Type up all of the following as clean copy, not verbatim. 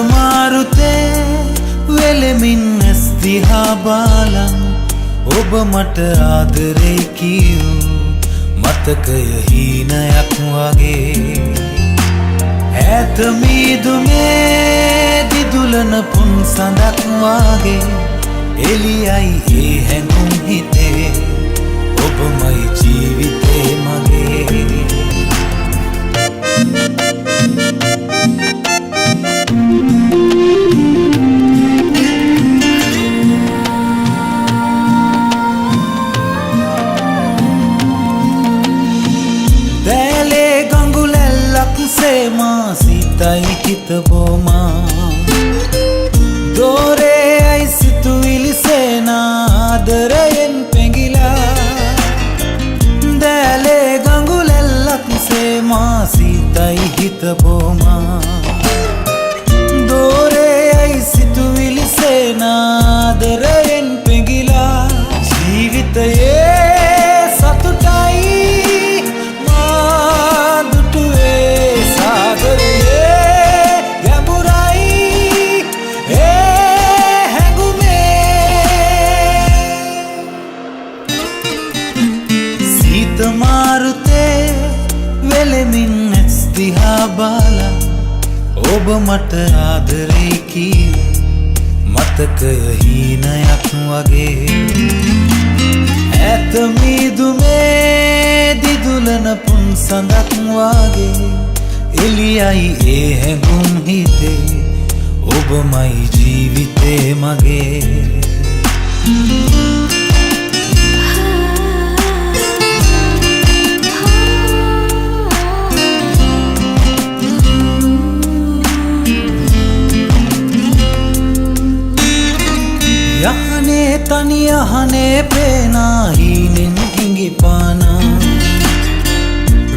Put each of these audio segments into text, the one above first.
මාරුතේ වෙලෙමින් ඇස් දිහා බලන් ඔබ මට ආදරේ කියූ මතකය හීනයක් වගේ ඈත මීදුමේ දිදුලන පුන් සඳක් වගේ එළියයි ඒ හැඟුම් හිතේ ඔබමයි ජීවිතේ මගේ Sitai kita boma Dore ai situili sena Adarayen pengila Dale gangulellak sema Sitai kita boma Dore ai situili sena Adarayen pengila Jeevitaye satutai මාරුතේ වෙලෙමින් ඇස් දිහා බලන් ඔබ මට ආදරේ කියූ මතකය හීනයක් වගේ ඈත මීදුමේ දිදුලන පුන් සඳක් වගේ එළියයි ඒ හැඟුම් හිතේ ඔබමයි ජීවිතේ මගේ යහනේ තනි යහනේ පේනා හීනෙන් හිඟිපානා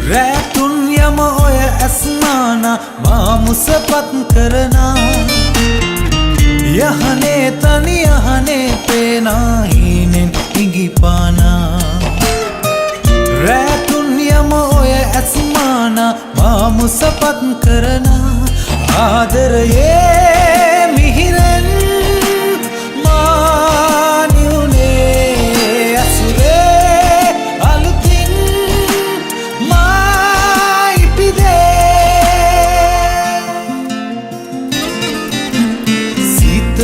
රැතුන් යම ඔය ඇස්නානා මා මුසපත් කරනා යහනේ තනි යහනේ පේනා හීනෙන් හිඟිපානා රැතුන් යම ඔය ඇස්නානා මා මුසපත් කරනා ආදරයේ මිහිරෙන්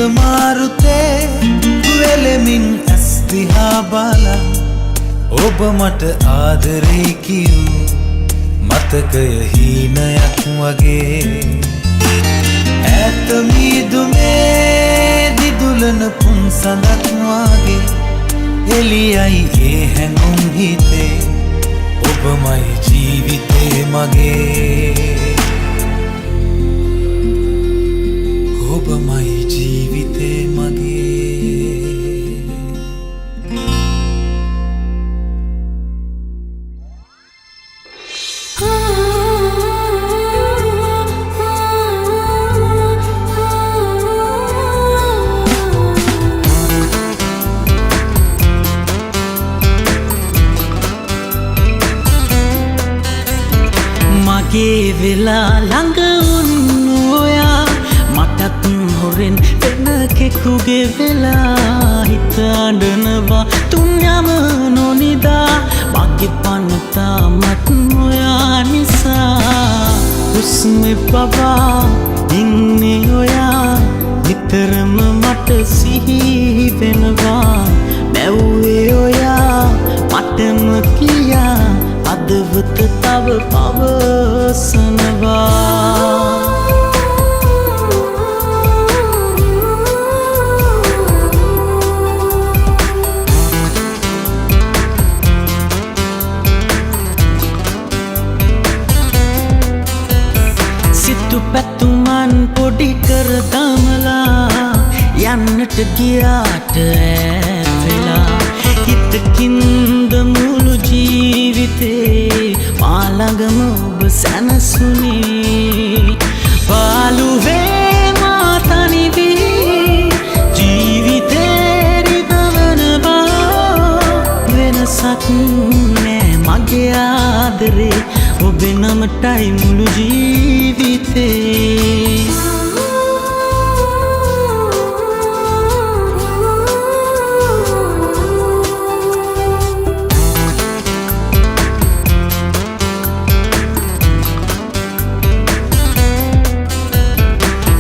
මාරුතේ වෙලෙමින් ඇස් දිහා බලන් ඔබ මට ආදරේ කියූ මතකය හීනයක් වගේ ඈත මීදුමේ දිදුලන පුන් සඳක් වගේ එළියයි ඒ හැඟුම් හිතේ ඔබමයි ජීවිතේ මගේ ඔබමයි ජීවිතේ මගේ මගේ වෙලා ළඟ වුණු ඔයා මටත් හොරෙන් වෙන කෙකුගේ වෙලා හිත අඬනවා තුන් යම නොනිදා මගේ පනතා මත් ඔයා නිසා හුස්මේ පවා ඉන්නේ ඔයා නිතරම මට සිහි වෙනවා මැව්වේ ඔයා මටම කියා අදවත තව පවසනවා සිතු පැතුමන් පොඩි කර දමලා යන්නට ගියාට ඈත්වෙලා හිතකින්ද මුළු ජීවිතේ මා ළඟම ඔබ සැනසුනේ නමටයි මුළු ජීවිතේ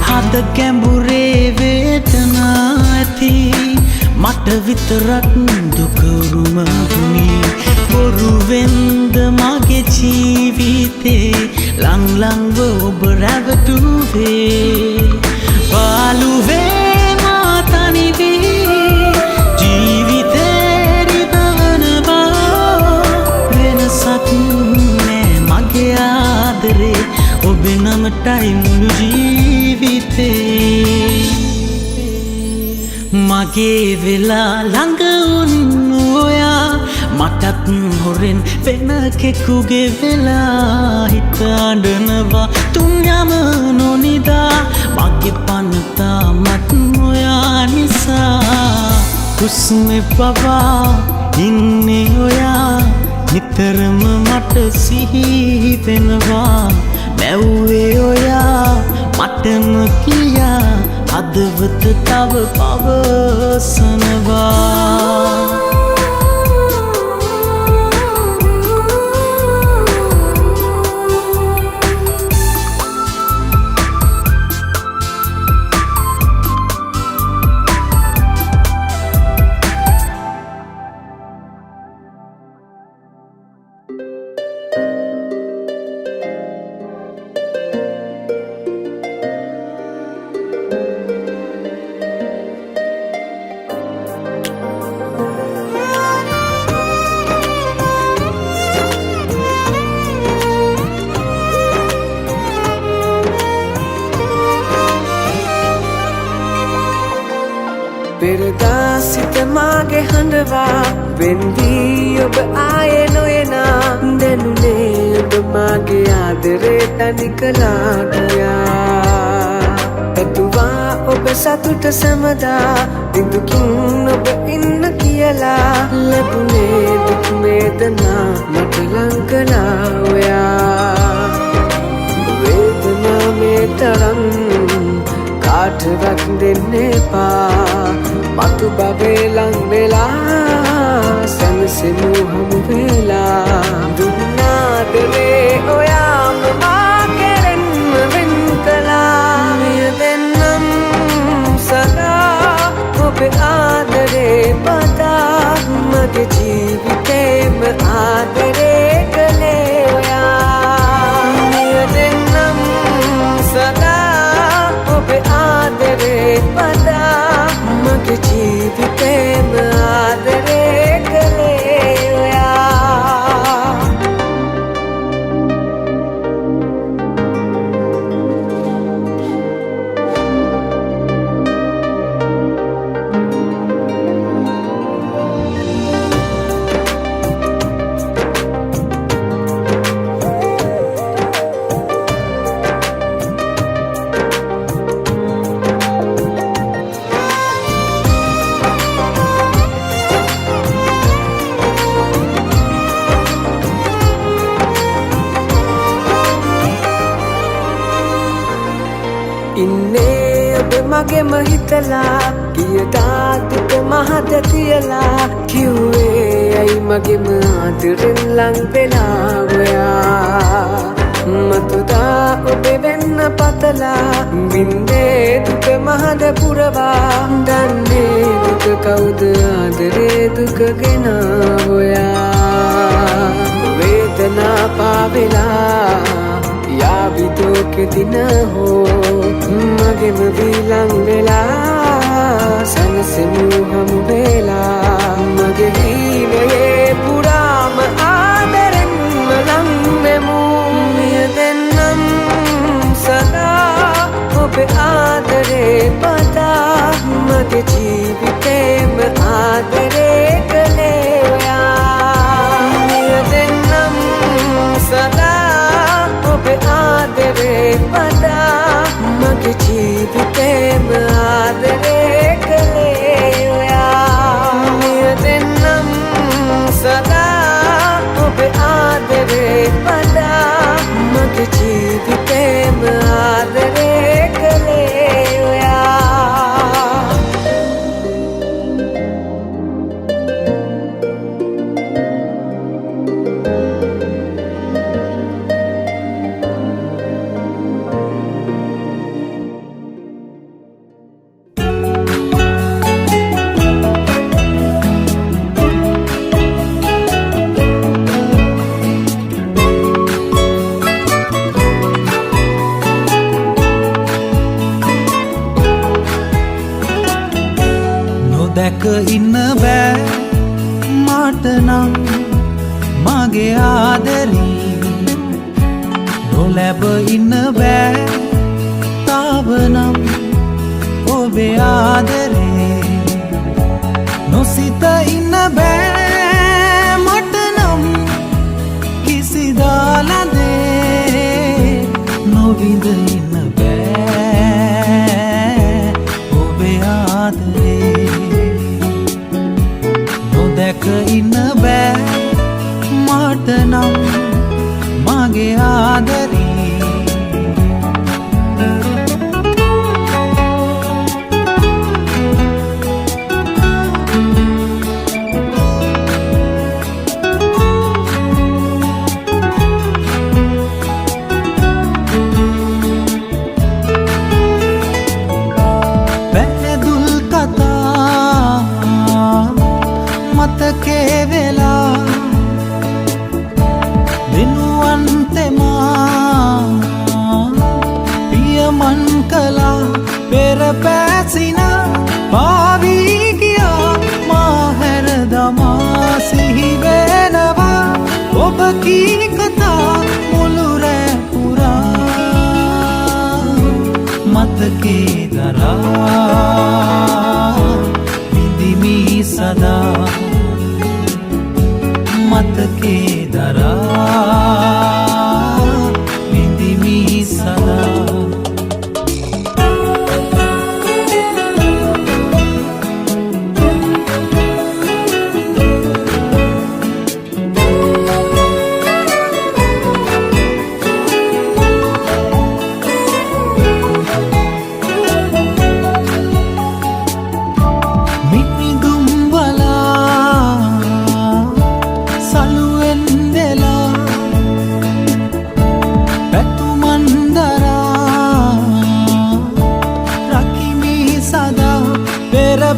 හද ගැඹුරේ වේදනා ඇති මට විතරක් දුක උරුම වුණේ බොරුවෙන්ද මගේ ජීවිතේ ලං ලංව ඔබ රැවටුවේ පාළුවේ මා තනි වී ජීවිතේ රිදවනවා වෙනසක් නෑ මගේ ආදරේ ඔබේ නමටයි මුළු ජීවිතේ මගේ වෙලා ළඟ වුණු ඔයා මටත් හොරෙන් වෙන කෙකුගේ වෙලා හිත අඬනවා තුන් යම නොනිදා මගේ පනතා මත් ඔයා නිසා හුස්මේ පවා ඉන්නේ ඔයා නිතරම මට සිහි වෙනවා මැව්වේ ඔයා මටම කියා හදවත තව පවසනවා පෙරදා සිත මාගේ හඬවා වෙන්දී ඔබ ආයේ නොයනා දැනුනේ ඔබ මාගේ ආදරේ තනි කළා ගියා පැතුවා ඔබ සතුට සැමදා දිදුකින් ඔබ ඉන්න කියලා ලැබුණේ දුක් වේදනා මට ලං කළා ඔයා වේදනා මේ තරම් කාටවත් දෙන්න එපා මතු බබේ ලං වෙලා සැනසෙමු හමු වෙලා දුන්නාදරේ ඔයාම මා කෙරෙන්ම වෙන් කළා මෙය දෙන්නම් සදා ඔබේ ආදරේ පතා මගේ ජීවිතේම ආදරේ කළේ ඔයා මෙය දෙන්නම් සදා ඔබේ ආදරේ පතා මගේ ජීවිතේම ආදරේ කළේ ඔයා ඉන්නේ ඔබ මගෙම හිතලා ගියදා දුක මහත තියලා කිව්වේ ඇයි මගෙම ආදරෙන් ලං වෙලා ඔයා මතුදා ඔබේ වෙන්න පතලා බින්දේ දුක මහද පුරවා දන්නේ දුක කවුද ආදරේ දුක ගෙන ඔයා වේදනා පාවෙලා යාවිදෝ කෙදින හෝ මගෙම විලං වෙලා සනසෙමු හමු වෙලා මගේ ජීවයේ පුරාම ආදරෙන්ම ලං වෙමු මෙය දෙන්නම් සදා ඔබේ ආදරේ පතා මගේ ජීවිතේම ආදරේ කළේ ඔයා මෙය දෙන්නම් සදා ඔබේ ආදරේ පතා මගේ ජීවිතේම ආදරේ කළේ ඔයා මෙය දෙන්නම් සදා නොදැක ඉන්න බෑ මට නම් මගේ ආදරී නොලැබ ඉන්න බෑ තාවනම් ඔබේ ආදරේ නොසිත ඉන්න බෑ මට නම් කිසිදාලදේ නොවිඳ ඉන්න බෑ ඔබේ ආදරේ නොදැක ඉන්න බෑ මට නම් මගේ ආදරේ පැහැදුල් කතා මතකේ වෙලා වෙනුවන්තෙමා පියමන් කලා පෙර පැසින පාවී ගියා මාහැර දමා සිහිවෙනවා ඔබ කී කතා මුළු රෑ පුරා මතකේ දරා විඳිමි සදා මතකේ දරා විඳිමි සදා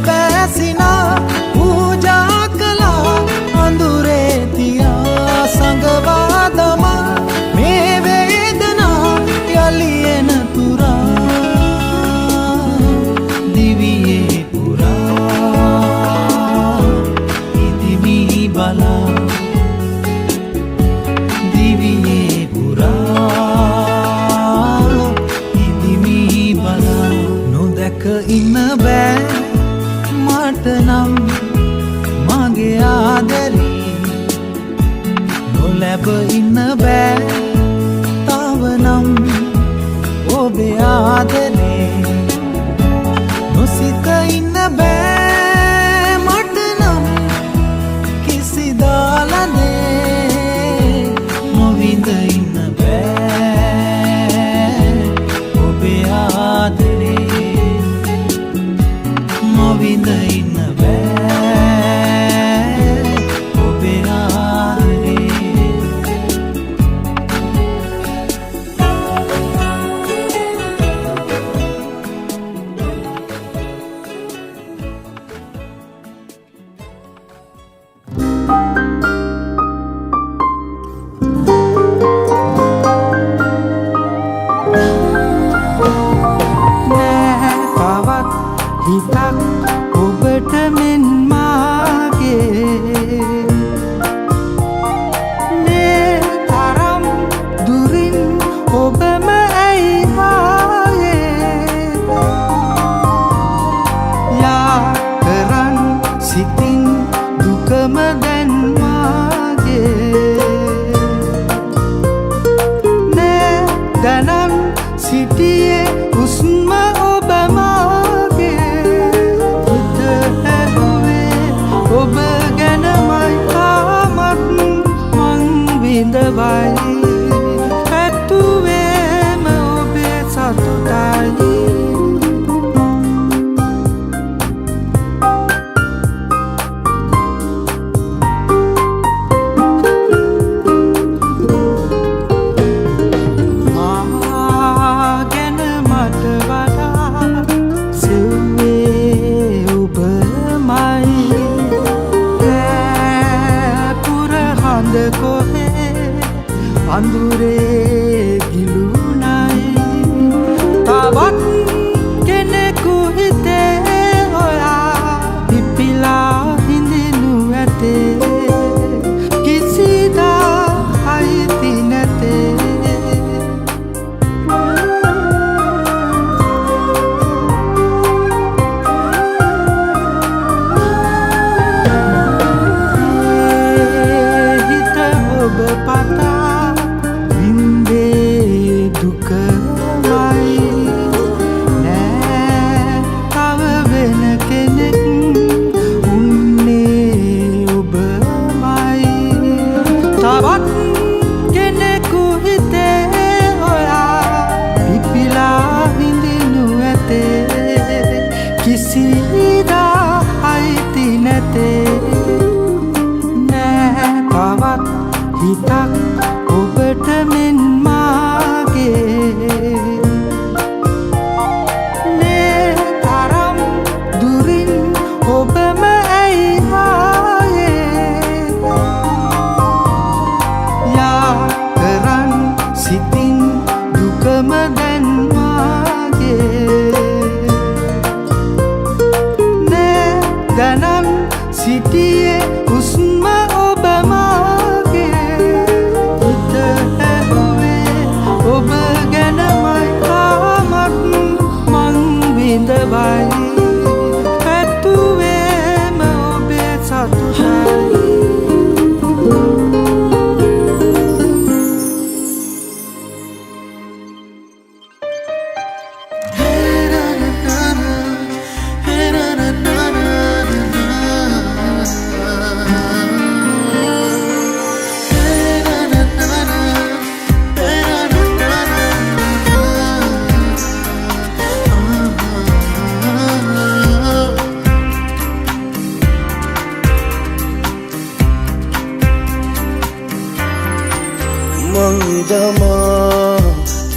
පැසිනා පූජා කළා අඳුරේ තියා සඟවාදමා මේ වේදනා යලි එන තුරා දිවියේ පුරා ඉදිමි බලා දිවියේ පුරා ඉදිමි බලා නොදැක ඉන්න බෑ මට නම් මගේ ආදරේ නොලැබ ඉන්න බෑ තාවනම් ඔබේ ආදරේ නොසිත ඉන්න බෑ මට නම් කිසිදාලදේ නොවිඳ ඉන්න බෑ ඔබේ ආදරේ නොවිඳ ඉන්න බෑ ඔබේ ආදරේ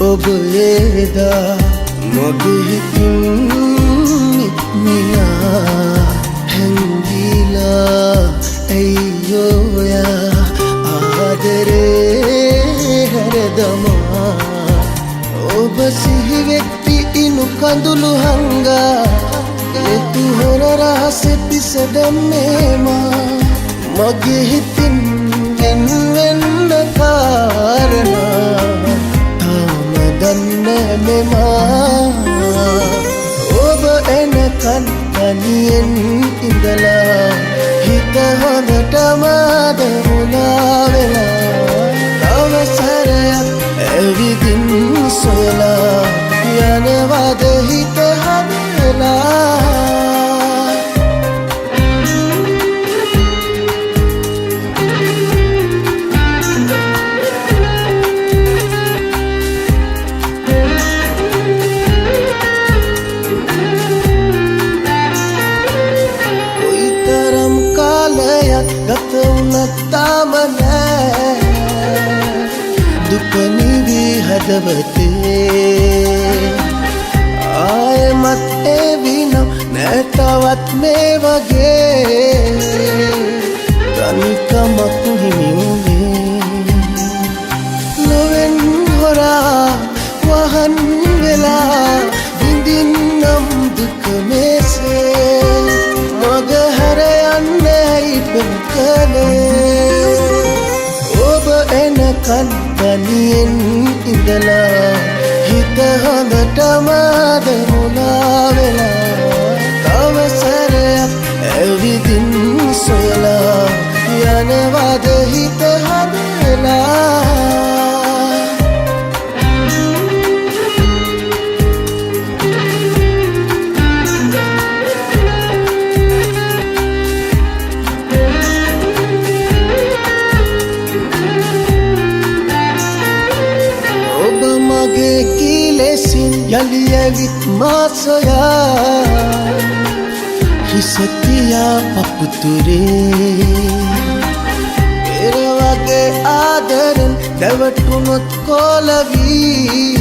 ඔබ එදා මගේ හිතින් නික්මිලා හැංගිලා ඇයියෝයා ආදරේ හැරදමා ඔබ සිහිවෙත්ති ඉනු කඳුළු හංගා එතු හොර රහසෙ පිසදම්මේමා මගේ හිතින් වෙන්න කාරණා තාම දන්න මෙමා ඔබ එනකන් තනියෙන් ඉඳලා හිත හොඳටම දමුණා වෙලා අවසරයක් ඇවිදින් සොයලා යනවද හිත හදලා ගත වුණත් තාම නෑ දුක නිවී හදවතේ ආයෙමත් එවිනම් නෑ තවත් මේ වගේ තනිකමක් හිමි වුණේ නොවෙන් හොරා වහන් වෙලා විඳින්නම් දුක මෙසේ මග හැර යන්නේ කලේ ඔබ එනකන් තනියෙන් ඉඳලා හිත හොඳටම දමුණා වෙලා අවසරයක් ඇවිදින් සොයලා යනවද හිත හදලා යලි ඇවිත් මා සොයා හිස තියා පපුතුරේ පෙර වගේ ආදරෙන් දැවටුනොත් කොලවී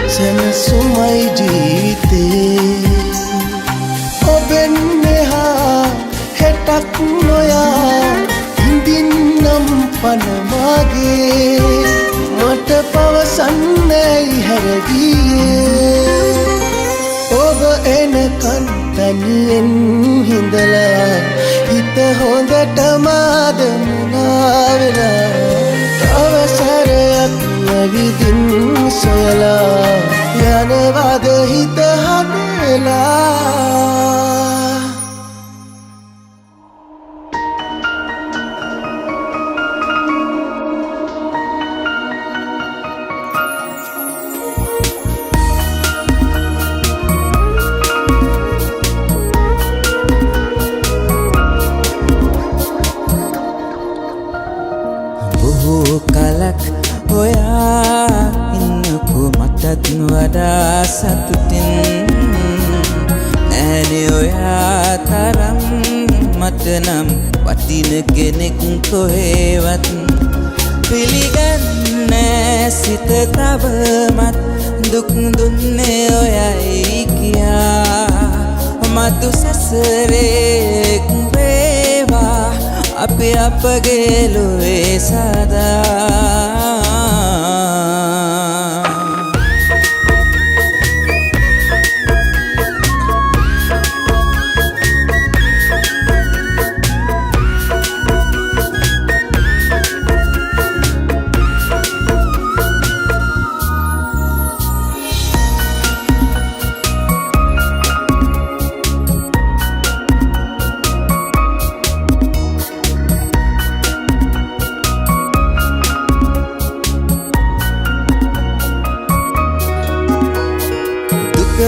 සැනසුමයි ජීවිතේ ඔබෙන් මෙහා හෙටක් නොයා ඉඳින්නම් පනමගේ මට පවසන්නයි හැරගියේ ඔබ එනකන් තනියෙන් හිඳලා හිත හොඳටම දමුණා වෙලා අවසරයක් නැවිදින් සොයලා යනවද හිත හදලා වඩා සතුටින් නෑනේ ඔයා තරම් මට නම් වටින කෙනෙක් කොහෙවත් පිළිගන්නේ සිත තවමත් දුක් දුන්නේ ඔයයි කියා මතු සසරේ වේවා අපි අපගේ ලොවේ සදා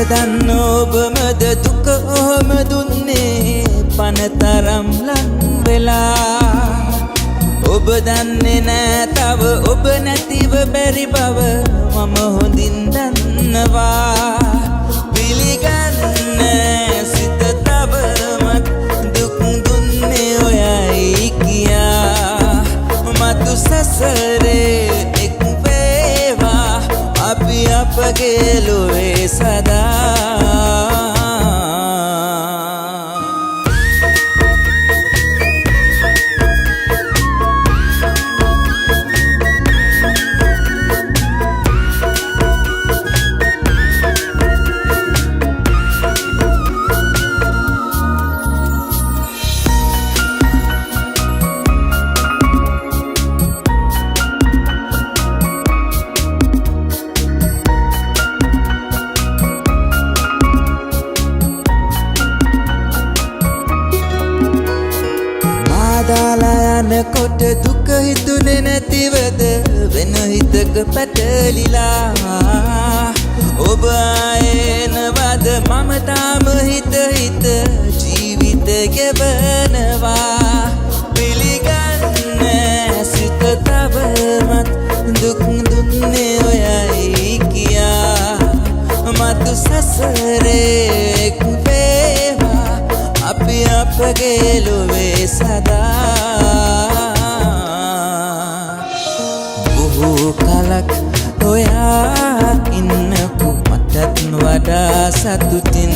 දන්න ඔබමද දුක ඔහොම දුන්නේ පනතරම් ලන් වෙලා ඔබ දන්නේ නෑ තව ඔබ නැතිව බැරි බව මම හොඳින් දන්නවා පිළිගන්නේ සිත තවමත් දුක් දුන්නේ ඔයයි කියා මතු සසරේ එක් වේවා අපගේ ලොවේ සදා දාලා යනකොට දුක හිතුනේ නැතිවද වෙන හිතක පැටලිලා ඔබ ආයෙනවද මම තාම හිත ජීවිත ගෙවනවා පිළිගන්නේ සිත තවමත් දුක් දුන්නේ ඔයයි කියා මතු සසරේ වේවා අපි අපගේ ලොවේ සදා බොහෝ කලක් ඔයා ඉන්නකු මටත් වඩා සතුටින්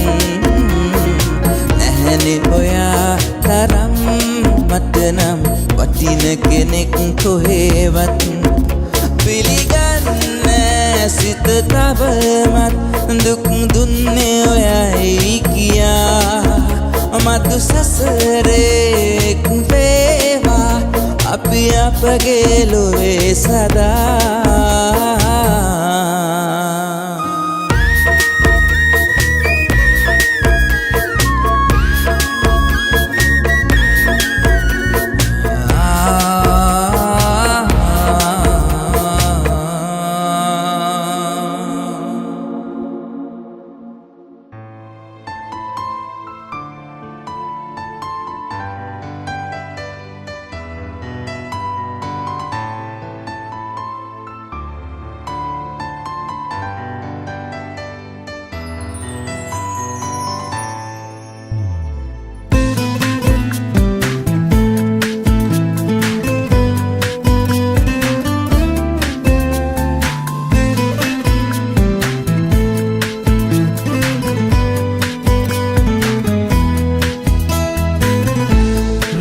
නැහැනේ ඔයා තරම් මට නම් වටින කෙනෙක් කොහෙවත් පිළිගන්නේ සිත තවමත් දුක් දුන්නේ ඔයයි කියා මතු සසරේ වේවා අපි අපගේ ලොවේ සදා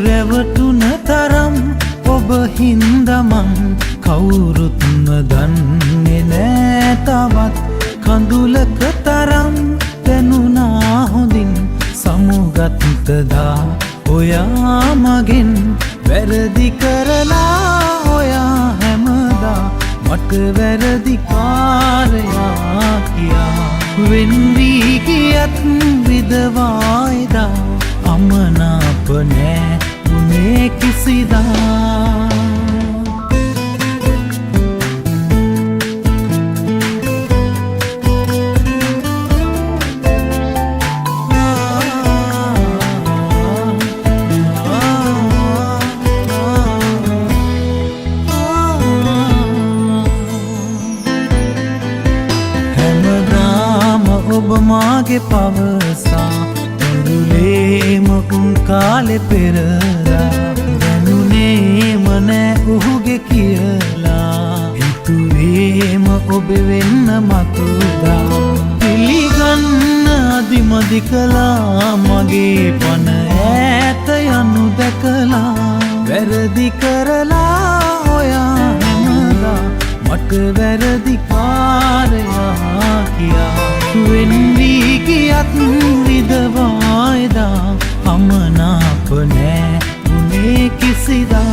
රැවටුන තරම් ඔබ හින්දමන් කවුරුත්ම දන්නේ නෑ තවත් කඳුලක තරම් දැනුණා හොඳින් සමුගත්තදා ඔයා මගෙන් වැරදි කරලා ඔයා හැමදා මට වැරදි කාරයා කියා වෙන්වී ගියත් විදවායිදා අමනාප නෑ උනේ කිසිදා හැමදාම ඔබ මාගේ පවසා ඇඳුලේම උන් කාලෙ පෙරලා දැනුනේම නෑ ඔහුගේ කියලා හිතුවේම ඔබ වෙන්න මතුදා පිළිගන්න අදිමදි කළා මගේ පන ඈත යනු දැකලා වැරදි කරලා ඔයා හැමදා මට වැරදි කාරයා කියා වෙන්වී ගියත් විදවායිදා අමනාප නෑ උනේ කිසිදා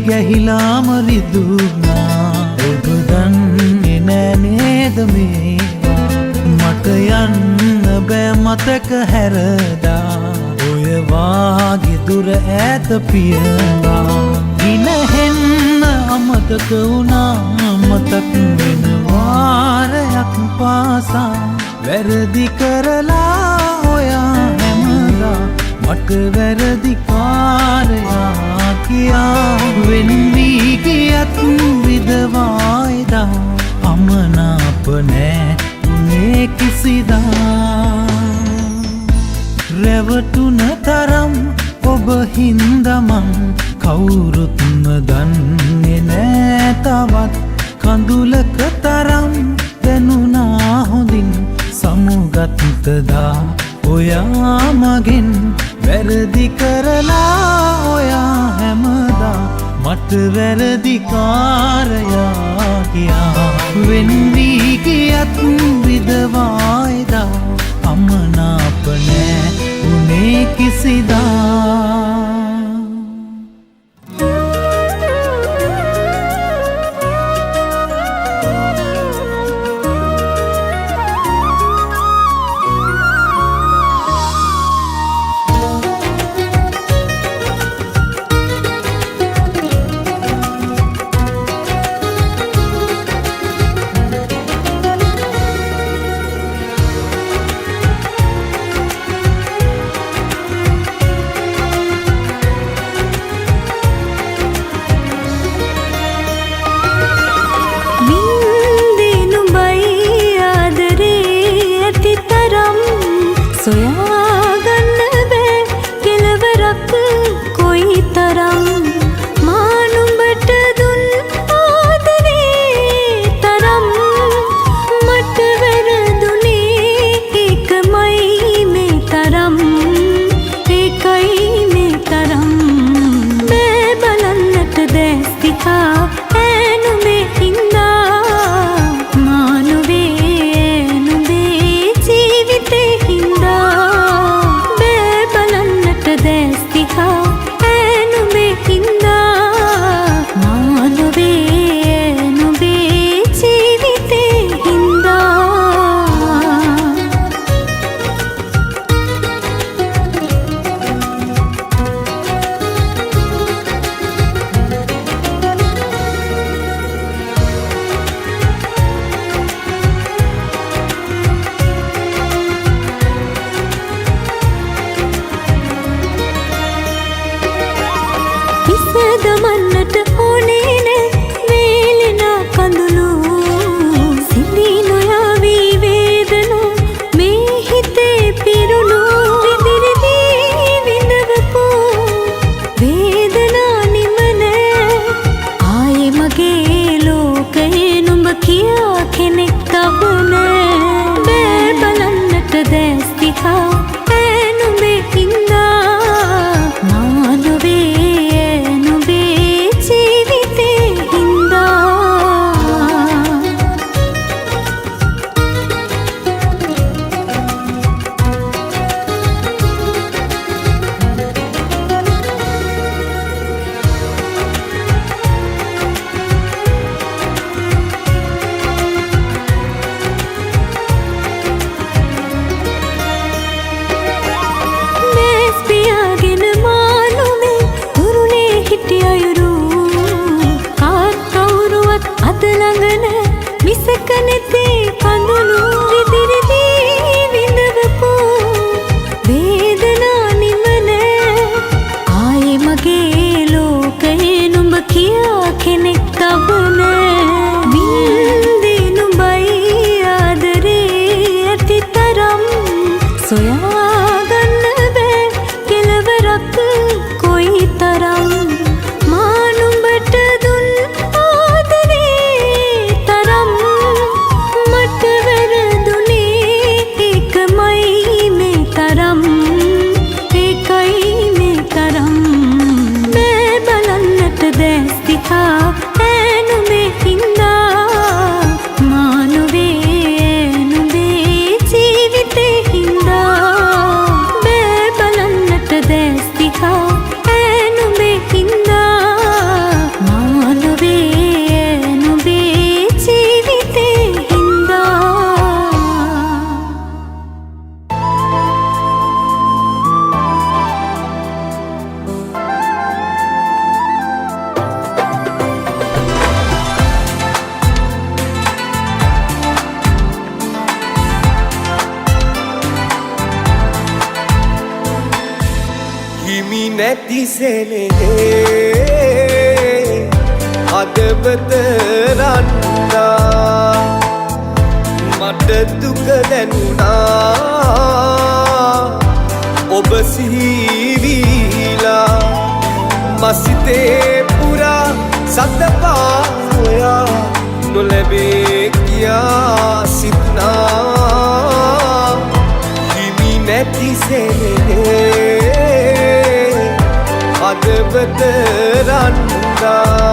ගැහිලාම රිදුනා ඔබ දන්නේ නෑ නේද මේවා මට යන්න බෑ මතක හැරදා ඔය වාගේ දුර ඈත පියවා ඉනහෙන්න අමතක වුණා මතක් වෙන වාරයක් පාසා වැරදි කරලා ඔයා හැමදා මට වැරදි කාරයා කිසිදා රැවටුන තරම් ඔබ හින්දමන් කවුරුත්ම දන්නේ නෑ තවත් කඳුලක තරම් දැනුණා හොඳින් සමුගත්තදා ඔයා මගෙන් වැරදි කරලා ඔයා හැමදා මට වැරදිකාරයා කියා වෙන් වී ගියත් විදවායිදා අමනාප නෑ උනේ කිසිදා නැතිසෙනේ හදවත රන්නා මට මට දුක දැනුණා ඔබ සිහිවීලා මසිතේ පුරා සතපා හොයා නොලැබේ කියා සිතුනා හිමි නැති සෙනෙහේ හදවත රන්දා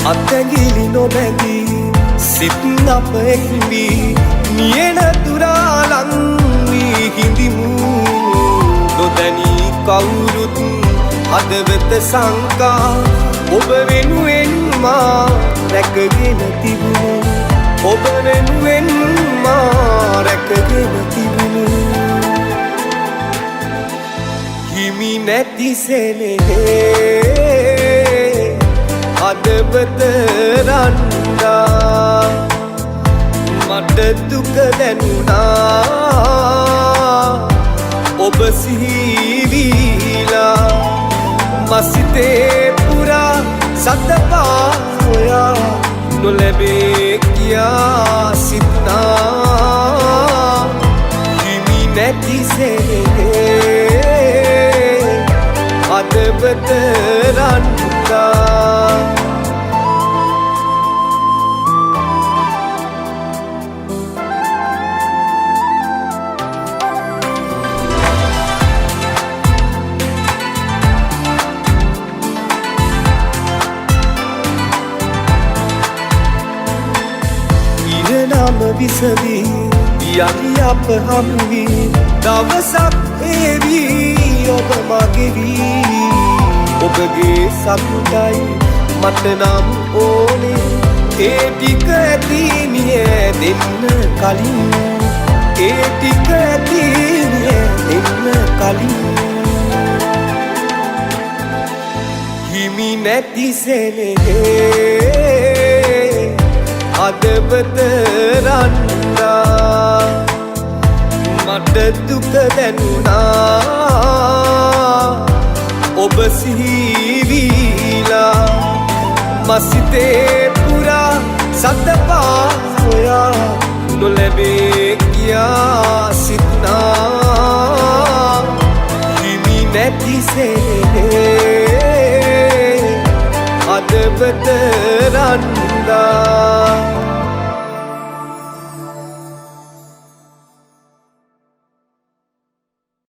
අත්ඇගිලි නොබැඳී සිත් අප එක්වී මියන තුරාලං වී හිඳිමු නොදැනී කවුරුත් හදවත සංකා ඔබ වෙනුවෙන් මා රැකගෙන තිබුණු ඔබ වෙනුවෙන් මා රැකගෙන තිබුණු හිමි නැති සෙනෙහේ හදවත රන්දා මට දුක දැනුණා ඔබ සිහිවීලා මසිතේ පුරා සතපා හොයා නොලැබේ කියා සිතුනා හිමි නැති සෙනෙහේ හදවත රන්දා ඉරණම විසදී යලි අප හමුවී දවසක් ඒවී ඔබ මගෙවී ඔබගේ සතුටයි මට නම් ඕනේ ඒ ටික ඇති මිය දෙන්න කලින් ඒ ටික ඇති මිය දෙන්න කලින් හිමි නැති සෙනෙහේ හදවත රන්දා මට දුක දැනුණා ඔබ සිහිවීලා මසිතේ පුරා සතපා හොයා නොලැබේ කියා සිතුනා හිමි නැති සෙනෙහේ හදවත රන්දා